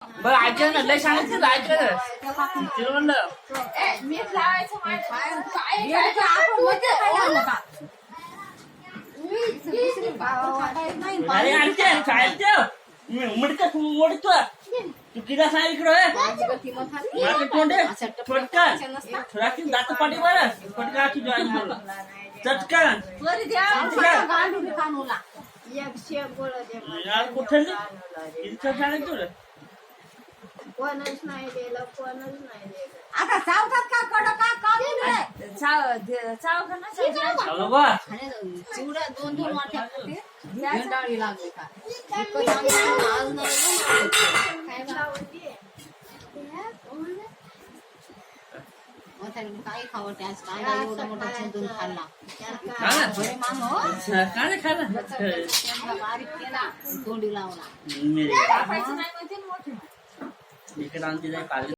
बरं ऐकलं ना, लय सांगितलं ऐकलं तिला म्हणलं मीठ लावायचं अरे आणते मडक तू मोडतो तू किती सांगितलं माझं तोंड फटकन रात्री दात पाठी बरं फटका चटकन कुठं सांगितलं कोणच नाही दिलं कोणच नाही दिलं. आता चावतात का कडक का दिलं चाव का ना चिवड्या दोन दोन वाट्या भेंडाळी लागली का इतकं चांगलं आज नाही काही खावटे आज कांदा एवढा मोठा चिंतून खाल्ला बरे मानो बारीक केला तोंडी लावला इकडे आणते